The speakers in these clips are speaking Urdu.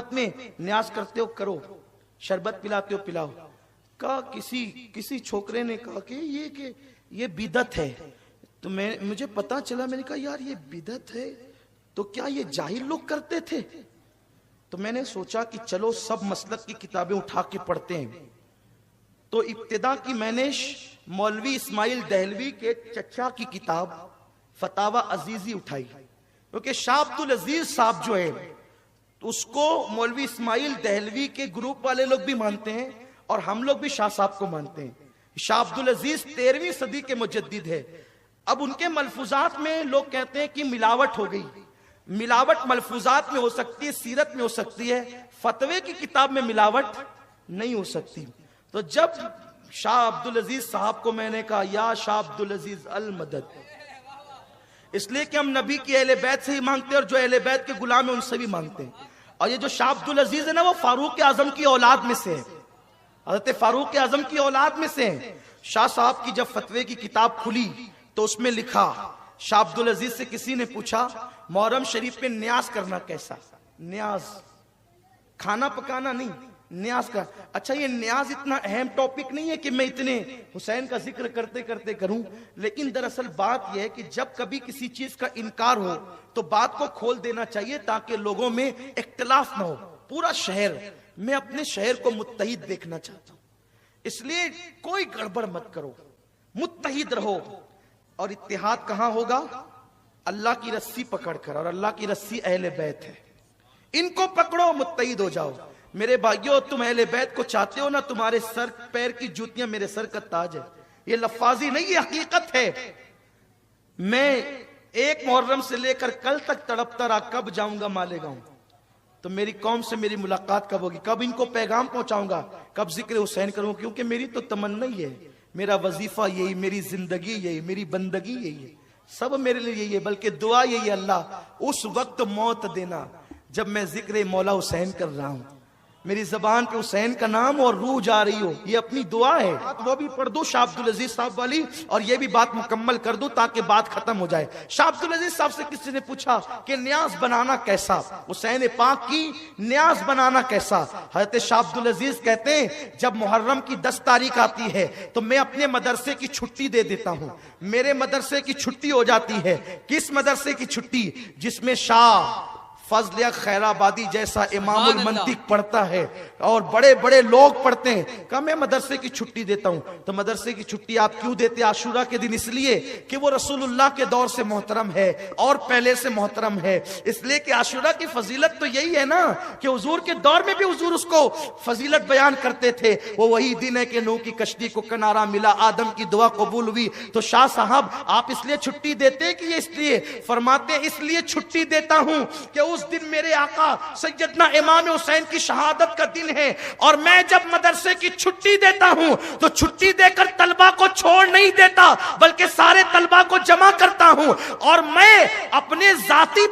محبت میں نیاز کرتے ہو کرو, شربت پلاتے ہو پلاؤ. کہا کسی چھوکرے نے کہا کہ یہ بدعت ہے. تو مجھے پتا چلا, میں نے کہا یار یہ بدعت ہے تو کیا یہ جاہل لوگ کرتے تھے؟ تو میں نے سوچا کہ چلو سب مسلک کی کتابیں اٹھا کے پڑھتے ہیں. تو ابتدا کی میں نے مولوی اسماعیل دہلوی کے چچا کی کتاب فتاوی عزیزی اٹھائی, کیونکہ شاہ عبدالعزیز صاحب جو ہے اس کو مولوی اسماعیل دہلوی کے گروپ والے لوگ بھی مانتے ہیں اور ہم لوگ بھی شاہ صاحب کو مانتے ہیں. شاہ عبدالعزیز 13ویں صدی کے مجدد ہے. اب ان کے ملفوظات میں لوگ کہتے ہیں کہ ملاوٹ ہو گئی. ملاوٹ ملفوظات میں ہو سکتی ہے, سیرت میں ہو سکتی ہے, فتوے کی کتاب میں ملاوٹ نہیں ہو سکتی. تو جب شاہ عبدالعزیز صاحب کو میں نے کہا یا شاہ عبدالعزیز المدد, اس لیے کہ ہم نبی کی اہل بیت سے ہی مانگتے ہیں اور جو اہل بیت کے غلام ہیں ان سے بھی مانگتے ہیں. اور یہ جو شاہ عبدالعزیز ہے نا, وہ فاروق اعظم کی اولاد میں سے ہے, حضرت فاروق اعظم کی اولاد میں سے ہیں. شاہ صاحب کی جب فتوے کی کتاب کھلی تو اس میں لکھا, شاہ عبدالعزیز سے کسی نے پوچھا محرم شریف میں نیاز کرنا کیسا؟ نیاز کھانا پکانا نہیں, نیاز کا. اچھا یہ نیاز اتنا اہم ٹاپک نہیں ہے کہ میں اتنے حسین کا ذکر کرتے کرتے کروں, لیکن دراصل بات یہ ہے کہ جب کبھی کسی چیز کا انکار ہو تو بات کو کھول دینا چاہیے تاکہ لوگوں میں اختلاف نہ ہو. پورا شہر, میں اپنے شہر کو متحد دیکھنا چاہتا ہوں, اس لیے کوئی گڑبڑ مت کرو, متحد رہو. اور اتحاد کہاں ہوگا؟ اللہ کی رسی پکڑ کر, اور اللہ کی رسی اہل بیت ہے, ان کو پکڑو متحد ہو جاؤ. میرے بھائیو تم اہل بیت کو چاہتے ہو نا, تمہارے سر پیر کی جوتیاں میرے سر کا تاج ہے. یہ لفاظی نہیں, یہ حقیقت ہے. میں 1 محرم سے لے کر کل تک تڑپتا رہا کب جاؤں گا مالیگاؤں, تو میری قوم سے میری ملاقات کب ہوگی, کب ان کو پیغام پہنچاؤں گا, کب ذکر حسین کروں, کیونکہ میری تو تمنا ہی ہے, میرا وظیفہ یہی, میری زندگی یہی, میری بندگی یہی ہے, سب میرے لیے یہی ہے. بلکہ دعا یہی ہے, اللہ اس وقت موت دینا جب میں ذکر مولا حسین کر رہا ہوں, میری زبان پہ حسین کا نام اور روح جا رہی ہو, یہ اپنی دعا ہے. وہ بھی پڑھ دو شاہ عبدالعزیز صاحب والی, اور یہ بھی بات مکمل کر دو تاکہ بات ختم ہو جائے. شاہ عبدالعزیز صاحب سے کسی نے پوچھا کہ نیاز بنانا کیسا, حسین پاک کی نیاز بنانا کیسا؟ حضرت شاہ عبدالعزیز کہتے ہیں جب محرم کی 10 تاریخ آتی ہے تو میں اپنے مدرسے کی چھٹی دے دیتا ہوں. میرے مدرسے کی چھٹی ہو جاتی ہے. کس مدرسے کی چھٹی؟ جس میں شاہ فضل خیر آبادی جیسا امام المنطق پڑھتا ہے اور بڑے بڑے لوگ پڑھتے ہیں. کہ میں مدرسے کی چھٹی دیتا ہوں. تو مدرسے کی چھٹی آپ کیوں دیتے عاشورہ کے دن؟ اس لیے کہ وہ رسول اللہ کے دور سے محترم ہے اور پہلے سے محترم ہے. اس لیے کہ عاشورہ کی فضیلت تو یہی ہے نا کہ حضور کے دور میں بھی حضور اس کو فضیلت بیان کرتے تھے. وہ وہی دن ہے کہ نوح کی کشتی کو کنارہ ملا, آدم کی دعا قبول ہوئی. تو شاہ صاحب آپ اس لیے چھٹی دیتے کہ یہ اس لیے فرماتے اس لیے چھٹی دیتا ہوں کہ اس دن میرے آقا سیدنا امام حسین کی شہادت کا دن ہے, اور میں جب مدرسے کی چھٹی دیتا ہوں تو چھٹی دے کر طلبہ کو چھوڑ نہیں دیتا بلکہ سارے طلبہ کو جمع کرتا ہوں, اور میں اپنے ذاتی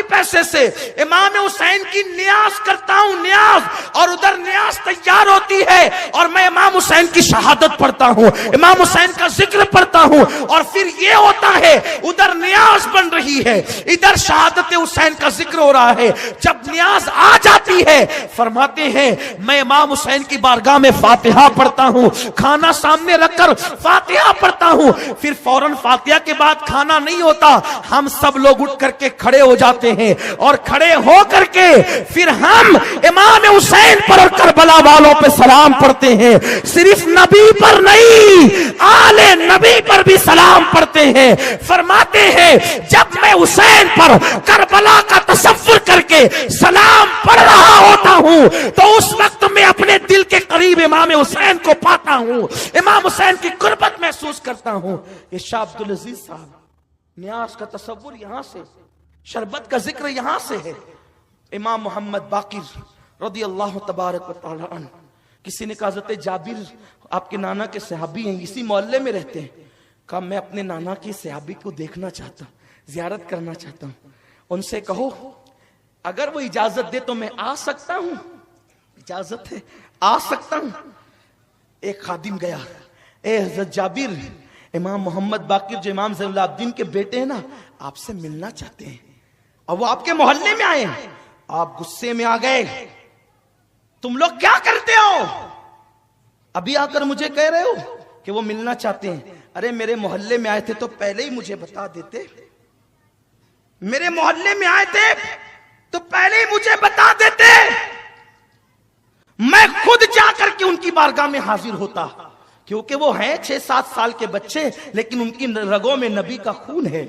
پیسے سے امام حسین کی نیاز کرتا ہوں, نیاز, اور ادھر نیاز تیار ہوتی ہے اور میں امام حسین کی شہادت پڑھتا ہوں, امام حسین کا ذکر پڑھتا ہوں, اور پھر یہ ہوتا ہے ادھر نیاز بن رہی ہے, ادھر شہادت حسین کا ذکر ہو رہا ہے. جب نیاز آ جاتی ہے فرماتے ہیں میں امام حسین کی بارگاہ میں فاتحہ پڑھتا ہوں, کھانا سامنے رکھ کر فاتحہ پڑھتا ہوں. پھر فوراً فاتحہ کے بعد کھانا نہیں ہوتا, ہم سب لوگ اٹھ کر کے کھڑے ہو جاتے ہیں, اور کھڑے ہو کر کے پھر ہم امام حسین پر اور کربلا والوں پہ سلام پڑھتے ہیں. صرف نبی پر نہیں, آل نبی پر بھی سلام پڑھتے ہیں. فرماتے ہیں جب میں حسین پر کربلا کا تصور کر کے سلام پڑھ رہا ہوتا ہوں تو اس وقت میں اپنے دل کے قریب امام حسین کو پاتا ہوں, امام حسین کی قربت محسوس کرتا ہوں. یہ شاہ عبدالعزیز صاحب, نیاز کا تصور یہاں سے, شربت کا ذکر یہاں سے ہے. امام محمد باقر رضی اللہ تبارک و تعالی عنہ, کسی نے کہا حضرت جابر آپ کے نانا کے صحابی ہیں, اسی محلے میں رہتے ہیں. کہا میں اپنے نانا کی صحابی کو دیکھنا چاہتا ہوں, زیارت کرنا چاہتا ہوں. ان سے کہو اگر وہ اجازت دے تو میں آ سکتا ہوں. اجازت ہے, آ سکتا ہوں. ایک خادم گیا, اے حضرت جابر, امام محمد باقر جو امام زین العابدین کے بیٹے ہیں نا, آپ سے ملنا چاہتے ہیں, اور وہ آپ کے محلے میں آئے ہیں. آپ غصے میں آ گئے, تم لوگ کیا کرتے ہو, ابھی آ کر مجھے کہہ رہے ہو کہ وہ ملنا چاہتے ہیں. ارے میرے محلے میں آئے تھے تو پہلے ہی مجھے بتا دیتے, میرے محلے میں آئے تھے تو پہلے ہی مجھے بتا دیتے, میں خود جا کر کے ان کی بارگاہ میں حاضر ہوتا. کیونکہ وہ ہیں 6-7 سال کے بچے, لیکن ان کی رگوں میں نبی کا خون ہے,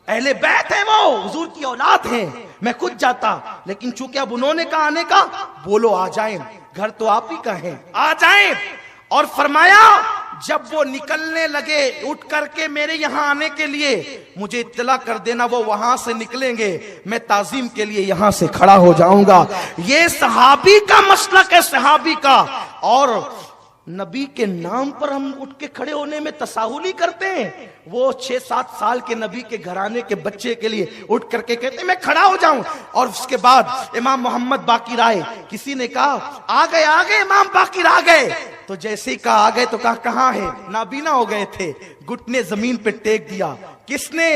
اہل بیت ہے, وہ حضور کی اولاد ہیں. میں خود جاتا, لیکن چونکہ اب انہوں نے کہا آنے کا, بولو آ جائیں, گھر تو آپ ہی کا ہے, آ جائیں. اور فرمایا جب وہ نکلنے لگے اٹھ کر کے میرے یہاں آنے کے لیے, مجھے اطلاع کر دینا, وہ وہاں سے نکلیں گے, میں تعظیم کے لیے یہاں سے کھڑا ہو جاؤں گا. یہ صحابی کا مسلک ہے, صحابی کا. اور نبی کے نام پر ہم اٹھ کے کھڑے ہونے میں تساہل ہی کرتے ہیں. وہ 6-7 سال کے نبی کے گھرانے کے بچے کے لیے اٹھ کر کے کہتے ہیں میں کھڑا ہو جاؤں. اور اس کے بعد امام محمد باقر آئے, کسی نے کہا آ گئے امام باقر آ گئے, تو جیسے ہی کہا آ گئے تو کہا کہاں ہے, نابینا ہو گئے تھے, گھٹنے زمین پہ ٹیک دیا. کس نے,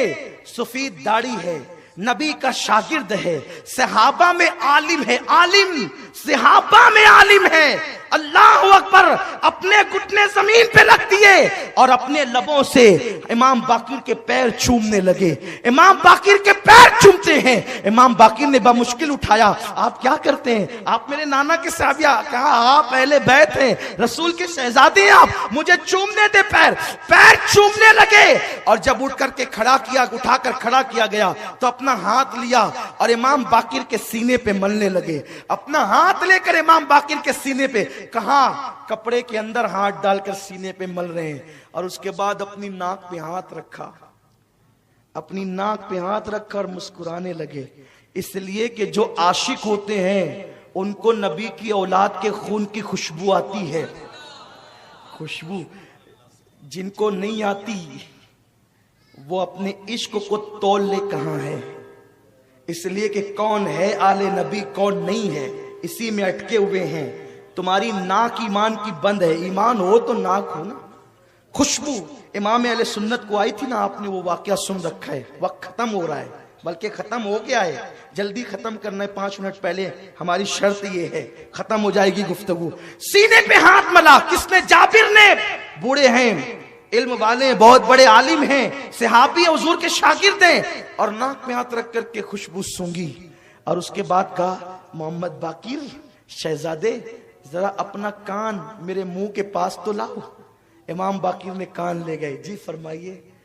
سفید داڑھی ہے, نبی کا شاگرد ہے, صحابہ میں عالم ہے, عالم صحابہ میں عالم ہے. اللہ اکبر, اپنے گھٹنے زمین پہ رکھ دیے اور اپنے لبوں سے امام باقر کے پیر چومنے لگے. امام باقر کے پیر چومتے ہیں. امام باقر نے بمشکل اٹھایا, آپ کیا کرتے ہیں, آپ میرے نانا کے صحابیہ, کہا آپ اہل بیت ہیں, رسول کے شہزادے ہیں آپ, مجھے چومنے دے پیر. پیر چومنے لگے, اور جب اٹھ کر کے کھڑا کیا, اٹھا کر کھڑا کیا گیا تو اپنا ہاتھ لیا اور امام باقر کے سینے پہ ملنے لگے. اپنا ہاتھ لے کر امام باقر کے سینے پہ, کہاں, کپڑے کے اندر ہاتھ ڈال کر سینے پہ مل رہے ہیں. اور اس کے بعد اپنی ناک پہ ہاتھ رکھا, اپنی ناک پہ ہاتھ رکھ کر مسکرانے لگے. اس لیے کہ جو عاشق ہوتے ہیں ان کو نبی کی اولاد کے خون کی خوشبو آتی ہے. خوشبو جن کو نہیں آتی وہ اپنے عشق کو تول لے کہاں ہے. اس لیے کہ کون ہے آل نبی, کون نہیں ہے, اسی میں اٹکے ہوئے ہیں. تمہاری ناک ایمان کی بند ہے, ایمان ہو تو ناک ہو نا. خوشبو امام اہل سنت کو آئی تھی نا, آپ نے وہ واقعہ سن رکھا ہے. وقت ختم ہو رہا ہے, بلکہ ختم ہو گیا ہے, جلدی ختم کرنا ہے, 5 منٹ پہلے ہماری شرط یہ ہے, ختم ہو جائے گی گفتگو. سینے پہ ہاتھ ملا, کس نے, جابر نے. بوڑھے ہیں, علم والے, بہت بڑے عالم ہیں, صحابی حضور کے شاگرد ہیں, اور ناک پہ ہاتھ رکھ کر کے خوشبو سونگی. اور اس کے بعد کہا محمد باقر شہزادے ذرا اپنا کان میرے منہ کے پاس تو لاؤ. امام باقر نے کان لے گئے. جی فرمائیے.